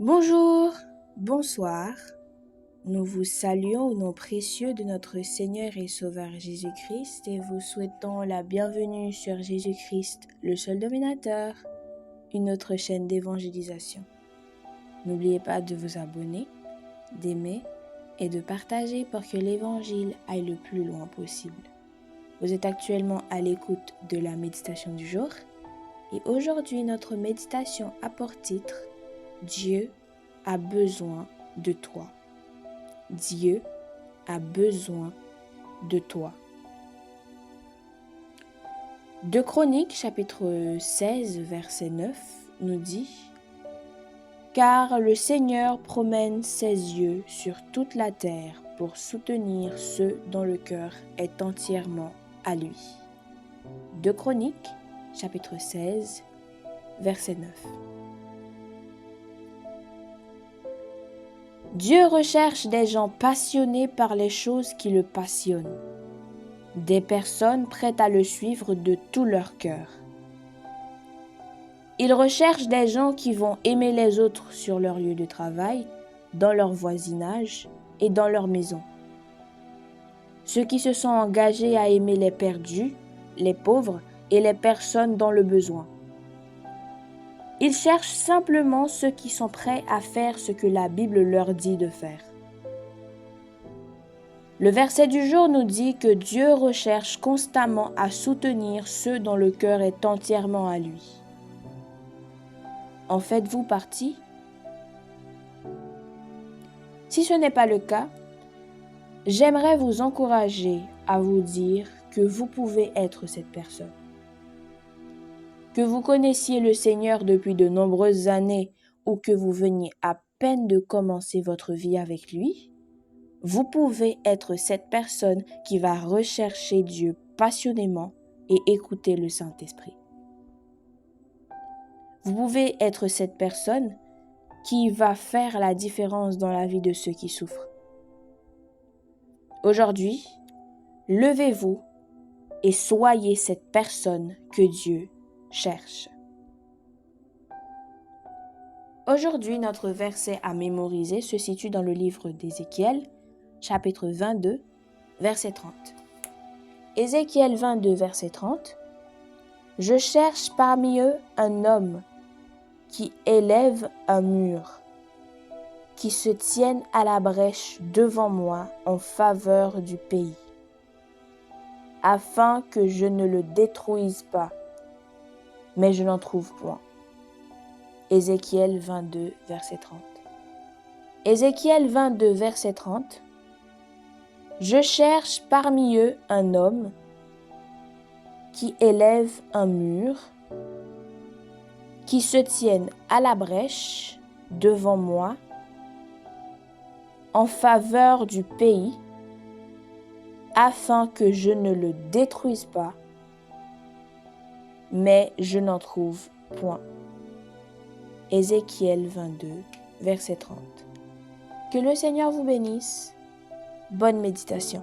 Bonjour, bonsoir. Nous vous saluons au nom précieux de notre Seigneur et Sauveur Jésus-Christ et vous souhaitons la bienvenue sur Jésus-Christ, le seul dominateur, une autre chaîne d'évangélisation. N'oubliez pas de vous abonner, d'aimer et de partager pour que l'Évangile aille le plus loin possible. Vous êtes actuellement à l'écoute de la méditation du jour et aujourd'hui notre méditation a pour titre « Dieu a besoin de toi ». Dieu a besoin de toi. 2 Chroniques chapitre 16 verset 9 nous dit « Car le Seigneur promène ses yeux sur toute la terre pour soutenir ceux dont le cœur est entièrement à lui. » 2 Chroniques chapitre 16 verset 9. Dieu recherche des gens passionnés par les choses qui le passionnent, des personnes prêtes à le suivre de tout leur cœur. Il recherche des gens qui vont aimer les autres sur leur lieu de travail, dans leur voisinage et dans leur maison. Ceux qui se sont engagés à aimer les perdus, les pauvres et les personnes dans le besoin. Ils cherchent simplement ceux qui sont prêts à faire ce que la Bible leur dit de faire. Le verset du jour nous dit que Dieu recherche constamment à soutenir ceux dont le cœur est entièrement à lui. En faites-vous partie? Si ce n'est pas le cas, j'aimerais vous encourager à vous dire que vous pouvez être cette personne. Que vous connaissiez le Seigneur depuis de nombreuses années ou que vous veniez à peine de commencer votre vie avec lui, vous pouvez être cette personne qui va rechercher Dieu passionnément et écouter le Saint-Esprit. Vous pouvez être cette personne qui va faire la différence dans la vie de ceux qui souffrent. Aujourd'hui, levez-vous et soyez cette personne que Dieu cherche. Aujourd'hui, notre verset à mémoriser se situe dans le livre d'Ézéchiel, chapitre 22, verset 30. Ézéchiel 22, verset 30. « Je cherche parmi eux un homme qui élève un mur, qui se tienne à la brèche devant moi en faveur du pays, afin que je ne le détruise pas, mais je n'en trouve point. » Ézéchiel 22, verset 30. Ézéchiel 22, verset 30. Je cherche parmi eux un homme qui élève un mur, qui se tienne à la brèche devant moi en faveur du pays, afin que je ne le détruise pas, mais je n'en trouve point. Ézéchiel 22, verset 30. Que le Seigneur vous bénisse. Bonne méditation.